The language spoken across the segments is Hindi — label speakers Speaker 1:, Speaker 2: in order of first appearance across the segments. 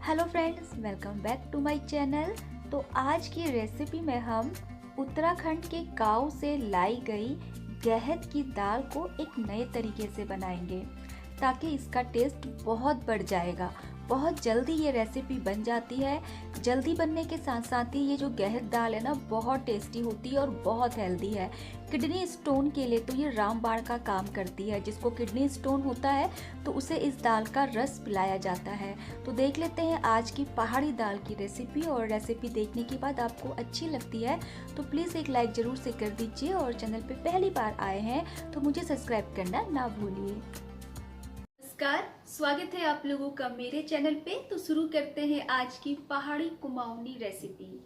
Speaker 1: Hello friends, welcome back to my channel. तो आज की रेसिपी में हम उत्तराखंड के गांव से लाई गई गहत की दाल को एक नए तरीके से बनाएंगे ताकि इसका टेस्ट बहुत बढ़ जाएगा। बहुत जल्दी ये रेसिपी बन जाती है। जल्दी बनने के साथ साथ ही ये जो गहत दाल है ना, बहुत टेस्टी होती है और बहुत हेल्दी है। किडनी स्टोन के लिए तो ये रामबाण का काम करती है। जिसको किडनी स्टोन होता है तो उसे इस दाल का रस पिलाया जाता है। तो देख लेते हैं आज की पहाड़ी दाल की रेसिपी। और रेसिपी देखने के बाद आपको अच्छी लगती है तो प्लीज़ एक लाइक ज़रूर से कर दीजिए, और चैनल पे पहली बार आए हैं तो मुझे सब्सक्राइब करना ना भूलिए। नमस्कार, स्वागत है आप लोगों का मेरे चैनल पे। तो शुरू करते हैं आज की पहाड़ी कुमाऊनी रेसिपी।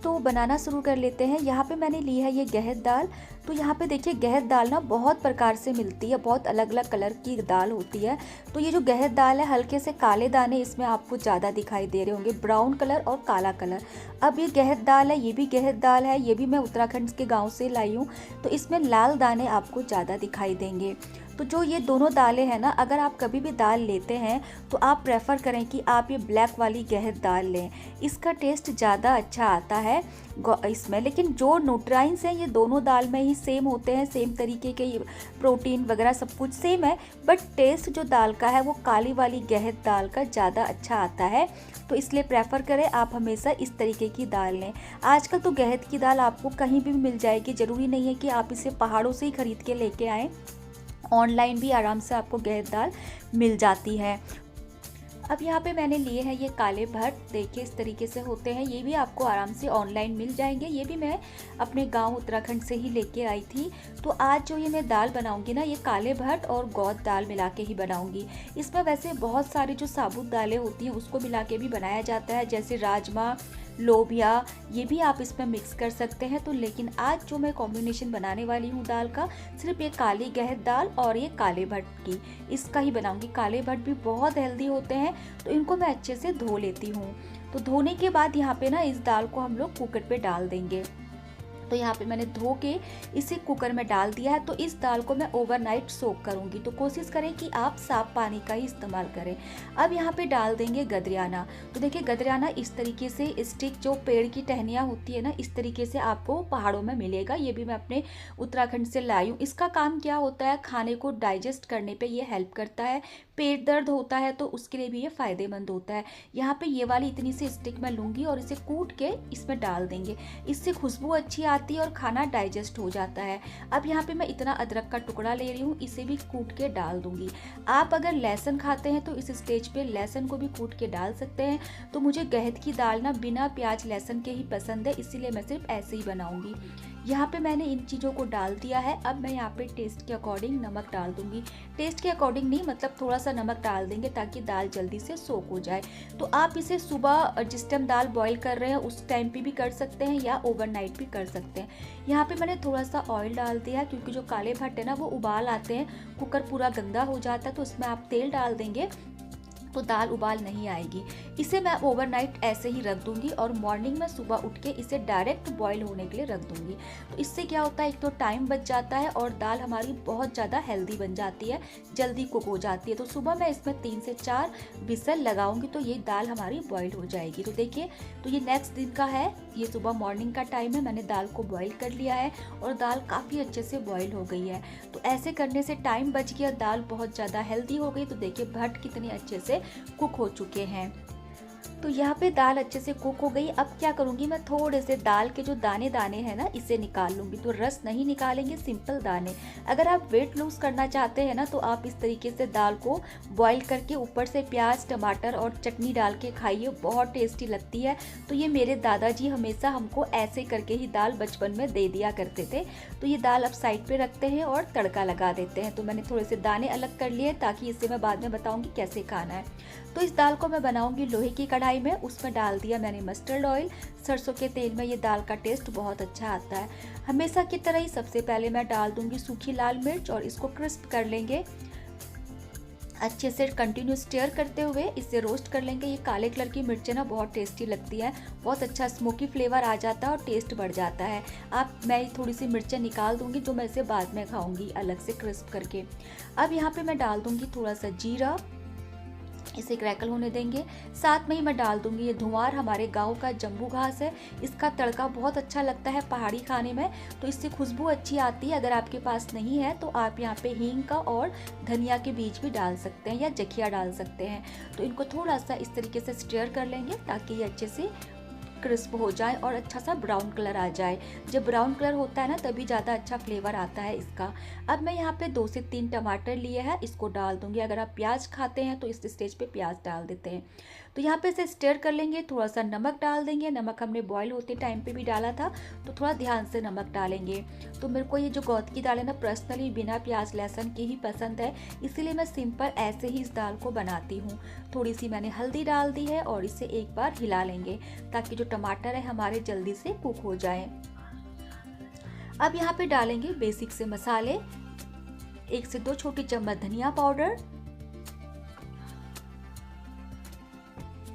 Speaker 1: तो बनाना शुरू कर लेते हैं। यहाँ पे मैंने ली है ये गहत दाल। तो यहाँ पे देखिए, गहत दाल ना बहुत प्रकार से मिलती है, बहुत अलग अलग कलर की दाल होती है। तो ये जो गहत दाल है, हल्के से काले दाने इसमें आपको ज़्यादा दिखाई दे रहे होंगे, ब्राउन कलर और काला कलर। अब ये गहत दाल है, ये भी गहत दाल है, ये भी मैं उत्तराखंड के गाँव से लाई हूँ। तो इसमें लाल दाने आपको ज़्यादा दिखाई देंगे। तो जो ये दोनों दालें हैं ना, अगर आप कभी भी दाल लेते हैं तो आप प्रेफर करें कि आप ये ब्लैक वाली गहत दाल लें। इसका टेस्ट ज़्यादा अच्छा आता है इसमें। लेकिन जो न्यूट्राइंस हैं ये दोनों दाल में ही सेम होते हैं, सेम तरीके के प्रोटीन वगैरह सब कुछ सेम है। बट टेस्ट जो दाल का है वो काली वाली गहत दाल का ज़्यादा अच्छा आता है। तो इसलिए प्रेफर करें आप हमेशा इस तरीके की दाल लें। आजकल तो गहत की दाल आपको कहीं भी मिल जाएगी, ज़रूरी नहीं है कि आप इसे पहाड़ों से ही खरीद के लेके आएँ। ऑनलाइन भी आराम से आपको गहत दाल मिल जाती है। अब यहाँ पे मैंने लिए हैं ये काले भट्ट। देखिए इस तरीके से होते हैं, ये भी आपको आराम से ऑनलाइन मिल जाएंगे। ये भी मैं अपने गांव उत्तराखंड से ही लेके आई थी। तो आज जो ये मैं दाल बनाऊंगी ना, ये काले भट्ट और गौद दाल मिला के ही बनाऊंगी। इसमें वैसे बहुत सारी जो साबुत दालें होती हैं उसको मिला के भी बनाया जाता है, जैसे राजमा, लोबिया, ये भी आप इसमें मिक्स कर सकते हैं। तो लेकिन आज जो मैं कॉम्बिनेशन बनाने वाली हूँ दाल का, सिर्फ ये काली गहत दाल और ये काले भट्ट की, इसका ही बनाऊंगी। काले भट्ट भी बहुत हेल्दी होते हैं, तो इनको मैं अच्छे से धो लेती हूँ। तो धोने के बाद यहाँ पे ना इस दाल को हम लोग कुकर पे डाल देंगे। तो यहाँ पे मैंने धो के इसे कुकर में डाल दिया है। तो इस दाल को मैं ओवरनाइट सोक करूँगी। तो कोशिश करें कि आप साफ पानी का ही इस्तेमाल करें। अब यहाँ पे डाल देंगे गदरियाना। तो देखिए गदरियाना इस तरीके से स्टिक, जो पेड़ की टहनियाँ होती है ना, इस तरीके से आपको पहाड़ों में मिलेगा। ये भी मैं अपने उत्तराखंड से लाई हूँ। इसका काम क्या होता है, खाने को डाइजेस्ट करने पर ये हेल्प करता है। पेट दर्द होता है तो उसके लिए भी ये फ़ायदेमंद होता है। यहाँ पे ये वाली इतनी सी स्टिक मैं लूँगी और इसे कूट के इसमें डाल देंगे। इससे खुशबू अच्छी आती है और खाना डाइजेस्ट हो जाता है। अब यहाँ पे मैं इतना अदरक का टुकड़ा ले रही हूँ, इसे भी कूट के डाल दूँगी। आप अगर लहसुन खाते हैं तो इस स्टेज पे लहसुन को भी कूट के डाल सकते हैं। तो मुझे गहत की दाल ना बिना प्याज लहसुन के ही पसंद है, इसीलिए मैं सिर्फ ऐसे ही बनाऊँगी। यहाँ पे मैंने इन चीज़ों को डाल दिया है। अब मैं यहाँ पे टेस्ट के अकॉर्डिंग नमक डाल दूँगी। टेस्ट के अकॉर्डिंग नहीं, मतलब थोड़ा सा नमक डाल देंगे ताकि दाल जल्दी से सोक हो जाए। तो आप इसे सुबह जिस टाइम दाल बॉईल कर रहे हैं उस टाइम पे भी कर सकते हैं या ओवरनाइट भी कर सकते हैं। यहाँ पे मैंने थोड़ा सा ऑयल डाल दिया है, क्योंकि जो काले भट्ट है ना वो उबाल आते हैं, कुकर पूरा गंदा हो जाता है। तो उसमें आप तेल डाल देंगे तो दाल उबाल नहीं आएगी। इसे मैं ओवरनाइट ऐसे ही रख दूंगी और मॉर्निंग में सुबह उठ के इसे डायरेक्ट बॉईल होने के लिए रख दूंगी। तो इससे क्या होता है, एक तो टाइम बच जाता है और दाल हमारी बहुत ज़्यादा हेल्दी बन जाती है, जल्दी कुक हो जाती है। तो सुबह मैं इसमें 3 से 4 विसल लगाऊंगी तो ये दाल हमारी बॉईल हो जाएगी। तो देखिए, तो ये नेक्स्ट दिन का है, ये सुबह मॉर्निंग का टाइम है। मैंने दाल को बॉईल कर लिया है और दाल काफ़ी अच्छे से बॉईल हो गई है। तो ऐसे करने से टाइम बच गया, दाल बहुत ज़्यादा हेल्दी हो गई। तो देखिए भट्ट कितने अच्छे से कुक हो चुके हैं। तो यहाँ पे दाल अच्छे से कुक हो गई। अब क्या करूँगी, मैं थोड़े से दाल के जो दाने दाने हैं ना, इसे निकाल लूँगी। तो रस नहीं निकालेंगे, सिंपल दाने। अगर आप वेट लूज़ करना चाहते हैं ना, तो आप इस तरीके से दाल को बॉईल करके ऊपर से प्याज, टमाटर और चटनी डाल के खाइए, बहुत टेस्टी लगती है। तो ये मेरे दादाजी हमेशा हमको ऐसे करके ही दाल बचपन में दे दिया करते थे। तो ये दाल अब साइड पे रखते हैं और तड़का लगा देते हैं। तो मैंने थोड़े से दाने अलग कर लिए ताकि इसे मैं बाद में बताऊँगी कैसे खाना है। तो इस दाल को मैं बनाऊँगी लोहे की कढ़ाई में। उसमें डाल दिया मैंने मस्टर्ड ऑयल। सरसों के तेल में ये दाल का टेस्ट बहुत अच्छा आता है। हमेशा की तरह ही सबसे पहले मैं डाल दूंगी सूखी लाल मिर्च और इसको क्रिस्प कर लेंगे। अच्छे से कंटिन्यू स्टेयर करते हुए इसे रोस्ट कर लेंगे। ये काले कलर की मिर्चें ना बहुत टेस्टी लगती है, बहुत अच्छा स्मोकी फ्लेवर आ जाता है और टेस्ट बढ़ जाता है। मैं थोड़ी सी मिर्चें निकाल दूंगी जो मैं इसे बाद में खाऊंगी अलग से क्रिस्प करके। अब यहाँ पे मैं डाल दूंगी थोड़ा सा जीरा, इसे क्रैकल होने देंगे। साथ में ही मैं डाल दूंगी ये धुआर, हमारे गांव का जम्बू घास है। इसका तड़का बहुत अच्छा लगता है पहाड़ी खाने में, तो इससे खुशबू अच्छी आती है। अगर आपके पास नहीं है तो आप यहाँ पे हींग का और धनिया के बीज भी डाल सकते हैं या जखिया डाल सकते हैं। तो इनको थोड़ा सा इस तरीके से स्टीयर कर लेंगे ताकि ये अच्छे से क्रिस्प हो जाए और अच्छा सा ब्राउन कलर आ जाए। जब ब्राउन कलर होता है ना तभी ज़्यादा अच्छा फ्लेवर आता है इसका। अब मैं यहाँ पे 2 से 3 टमाटर लिए हैं, इसको डाल दूंगी। अगर आप प्याज खाते हैं तो इस स्टेज पे प्याज डाल देते हैं। तो यहाँ पे इसे स्टर कर लेंगे। थोड़ा सा नमक डाल देंगे, नमक हमने बॉईल होते टाइम पे भी डाला था, तो थोड़ा ध्यान से नमक डालेंगे। तो मेरे को ये जो गौत की दाल है ना पर्सनली बिना प्याज लहसुन की ही पसंद है, इसीलिए मैं सिंपल ऐसे ही इस दाल को बनाती हूँ। थोड़ी सी मैंने हल्दी डाल दी है और इसे एक बार हिला लेंगे ताकि जो टमाटर है हमारे जल्दी से कुक हो जाए। अब यहाँ पे डालेंगे बेसिक से मसाले। 1 से 2 छोटी चम्मच धनिया पाउडर,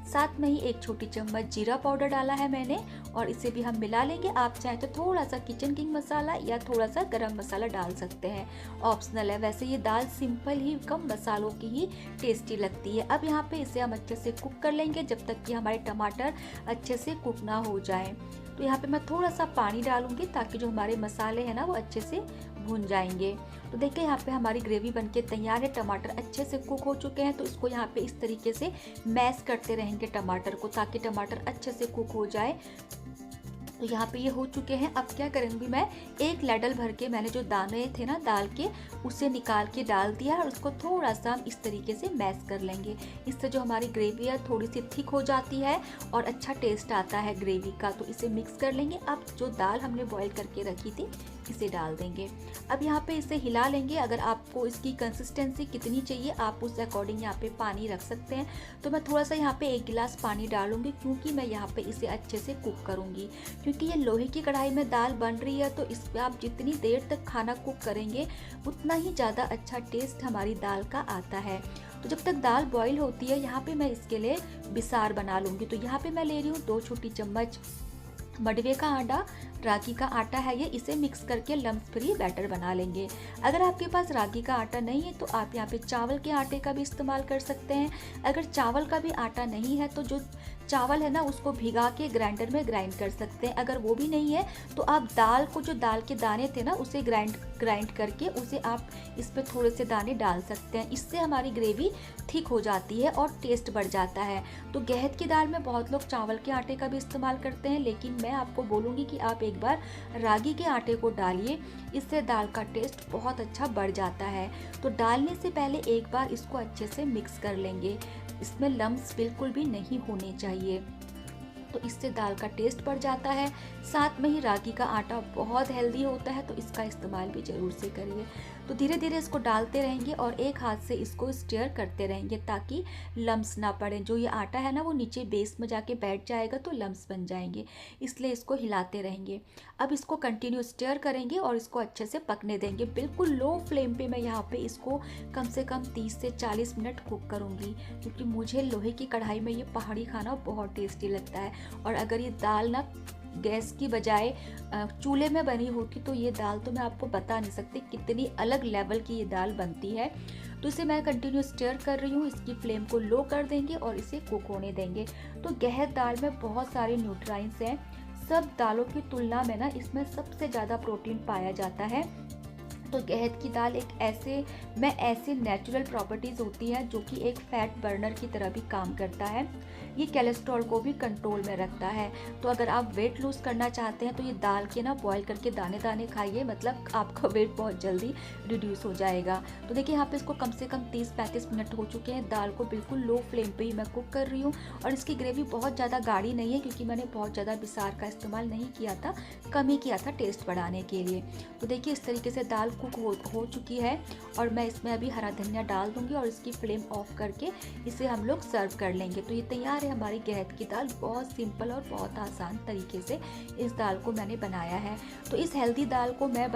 Speaker 1: साथ में ही 1 छोटी चम्मच जीरा पाउडर डाला है मैंने और इसे भी हम मिला लेंगे। आप चाहे तो थोड़ा सा किचन किंग मसाला या थोड़ा सा गरम मसाला डाल सकते हैं, ऑप्शनल है। वैसे ये दाल सिंपल ही कम मसालों की ही टेस्टी लगती है। अब यहाँ पे इसे हम अच्छे से कुक कर लेंगे जब तक कि हमारे टमाटर अच्छे से कुक ना हो जाए। तो यहाँ पे मैं थोड़ा सा पानी डालूंगी ताकि जो हमारे मसाले हैं ना वो अच्छे से भून जाएंगे। तो देखिए यहाँ पे हमारी ग्रेवी बनके तैयार है। टमाटर अच्छे से कुक हो चुके हैं, तो इसको यहाँ पे इस तरीके से मैश करते रहेंगे टमाटर को ताकि टमाटर अच्छे से कुक हो जाए। तो यहाँ पे ये हो चुके हैं। अब क्या करूँगी मैं, 1 लैडल भर के मैंने जो दाने थे ना दाल के उसे निकाल के डाल दिया और उसको थोड़ा सा हम इस तरीके से मैश कर लेंगे। इससे जो हमारी ग्रेवी है थोड़ी सी थिक हो जाती है और अच्छा टेस्ट आता है ग्रेवी का। तो इसे मिक्स कर लेंगे। अब जो दाल हमने बॉईल करके रखी थी इसे डाल देंगे। अब यहाँ पे इसे हिला लेंगे। अगर आपको इसकी कंसिस्टेंसी कितनी चाहिए आप उस अकॉर्डिंग यहाँ पे पानी रख सकते हैं। तो मैं थोड़ा सा यहाँ पे 1 गिलास पानी डालूंगी क्योंकि मैं यहाँ पे इसे अच्छे से कुक करूँगी। क्योंकि ये लोहे की कढ़ाई में दाल बन रही है तो इस पर आप जितनी देर तक खाना कुक करेंगे उतना ही ज़्यादा अच्छा टेस्ट हमारी दाल का आता है। तो जब तक दाल बॉईल होती है यहाँ पे मैं इसके लिए बिसार बना लूँगी। तो यहाँ पे मैं ले रही हूँ 2 छोटी चम्मच मडवे का आटा, रागी का आटा है ये। इसे मिक्स करके लम्स फ्री बैटर बना लेंगे। अगर आपके पास रागी का आटा नहीं है तो आप यहाँ पे चावल के आटे का भी इस्तेमाल कर सकते हैं। अगर चावल का भी आटा नहीं है तो जो चावल है ना उसको भिगा के ग्राइंडर में ग्राइंड कर सकते हैं। अगर वो भी नहीं है तो आप दाल को, जो दाल के दाने थे ना उसे ग्राइंड करके उसे आप इस पे थोड़े से दाने डाल सकते हैं। इससे हमारी ग्रेवी थिक हो जाती है और टेस्ट बढ़ जाता है। तो गहत की दाल में बहुत लोग चावल के आटे का भी इस्तेमाल करते हैं, लेकिन मैं आपको बोलूँगी कि आप एक बार रागी के आटे को डालिए, इससे दाल का टेस्ट बहुत अच्छा बढ़ जाता है। तो डालने से पहले एक बार इसको अच्छे से मिक्स कर लेंगे। इसमें लम्स बिल्कुल भी नहीं होने चाहिए, तो इससे दाल का टेस्ट बढ़ जाता है। साथ में ही रागी का आटा बहुत हेल्दी होता है तो इसका इस्तेमाल भी ज़रूर से करिए। तो धीरे धीरे इसको डालते रहेंगे और एक हाथ से इसको स्टीयर करते रहेंगे ताकि लम्स ना पड़े। जो ये आटा है ना वो नीचे बेस में जाके बैठ जाएगा तो लम्स बन जाएंगे, इसलिए इसको हिलाते रहेंगे। अब इसको कंटिन्यू स्टीयर करेंगे और इसको अच्छे से पकने देंगे। बिल्कुल लो फ्लेम पे मैं यहाँ पे इसको कम से कम 30 से 40 मिनट कुक करूँगी, क्योंकि मुझे लोहे की कढ़ाई में ये पहाड़ी खाना बहुत टेस्टी लगता है। और अगर ये दाल ना गैस की बजाय चूल्हे में बनी होती तो ये दाल तो मैं आपको बता नहीं सकती कितनी अलग लेवल की ये दाल बनती है। तो इसे मैं कंटिन्यू स्टीयर कर रही हूँ। इसकी फ्लेम को लो कर देंगे और इसे कुक होने देंगे। तो गहत दाल में बहुत सारे न्यूट्राइंट्स हैं। सब दालों की तुलना में ना इसमें सबसे ज़्यादा प्रोटीन पाया जाता है। तो गहत की दाल एक ऐसे नेचुरल प्रॉपर्टीज़ होती है जो कि एक फैट बर्नर की तरह भी काम करता है। ये कोलेस्ट्रॉल को भी कंट्रोल में रखता है। तो अगर आप वेट लूज़ करना चाहते हैं तो ये दाल के ना बॉईल करके दाने दाने खाइए, मतलब आपका वेट बहुत जल्दी रिड्यूस हो जाएगा। तो देखिए यहाँ पे इसको कम से कम 30-35 मिनट हो चुके हैं। दाल को बिल्कुल लो फ्लेम पे ही मैं कुक कर रही हूँ और इसकी ग्रेवी बहुत ज़्यादा गाढ़ी नहीं है क्योंकि मैंने बहुत ज़्यादा बिसार का इस्तेमाल नहीं किया था, कम ही किया था टेस्ट बढ़ाने के लिए। तो देखिए इस तरीके से दाल कुक हो चुकी है और मैं इसमें अभी हरा धनिया डाल दूंगी और इसकी फ्लेम ऑफ करके इसे हम लोग सर्व कर लेंगे। तो ये तैयार है हमारी गहत की दाल। बहुत सिंपल और बहुत आसान तरीके से इस दाल को मैंने बनाया है। तो इस हेल्दी दाल को मैं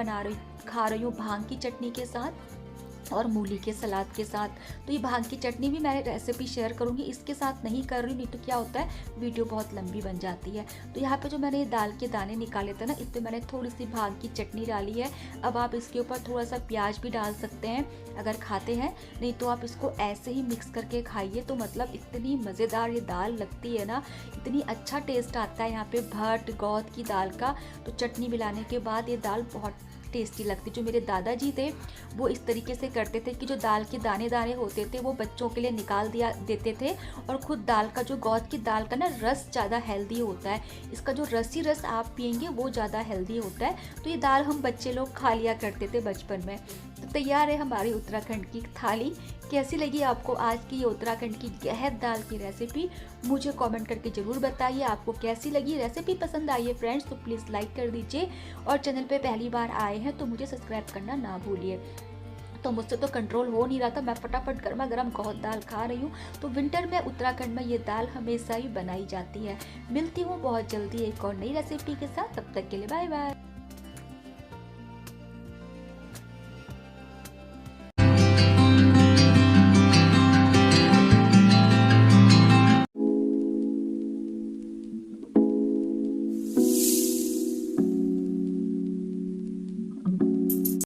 Speaker 1: खा रही हूँ भांग की चटनी के साथ। और मूली के सलाद के साथ। तो ये भांग की चटनी भी मैं रेसिपी शेयर करूँगी, इसके साथ नहीं कर रही, नहीं तो क्या होता है वीडियो बहुत लंबी बन जाती है। तो यहाँ पे जो मैंने ये दाल के दाने निकाले थे ना, इस पर मैंने थोड़ी सी भांग की चटनी डाली है। अब आप इसके ऊपर थोड़ा सा प्याज भी डाल सकते हैं अगर खाते हैं, नहीं तो आप इसको ऐसे ही मिक्स करके खाइए। तो मतलब इतनी मज़ेदार ये दाल लगती है ना, इतनी अच्छा टेस्ट आता है यहाँ पे भट गौद की दाल का। तो चटनी मिलाने के बाद ये दाल बहुत टेस्टी लगती। जो मेरे दादाजी थे वो इस तरीके से करते थे कि जो दाल के दाने दाने होते थे वो बच्चों के लिए निकाल दिया देते थे, और खुद दाल का जो गौद की दाल का ना रस ज़्यादा हेल्दी होता है, इसका जो रसी रस आप पियेंगे वो ज़्यादा हेल्दी होता है। तो ये दाल हम बच्चे लोग खा लिया करते थे बचपन में। तो तैयार है हमारी उत्तराखंड की थाली। कैसी लगी आपको आज की ये उत्तराखंड की गहत दाल की रेसिपी, मुझे कमेंट करके ज़रूर बताइए आपको कैसी लगी। रेसिपी पसंद आई है फ्रेंड्स तो प्लीज़ लाइक कर दीजिए, और चैनल पे पहली बार आए हैं तो मुझे सब्सक्राइब करना ना भूलिए। तो मुझसे तो कंट्रोल हो नहीं रहा था, मैं फटाफट गर्मा गर्म गौद दाल खा रही हूँ। तो विंटर में उत्तराखंड में ये दाल हमेशा ही बनाई जाती है। मिलती हूँ बहुत जल्दी एक और नई रेसिपी के साथ, तब तक के लिए बाय बाय।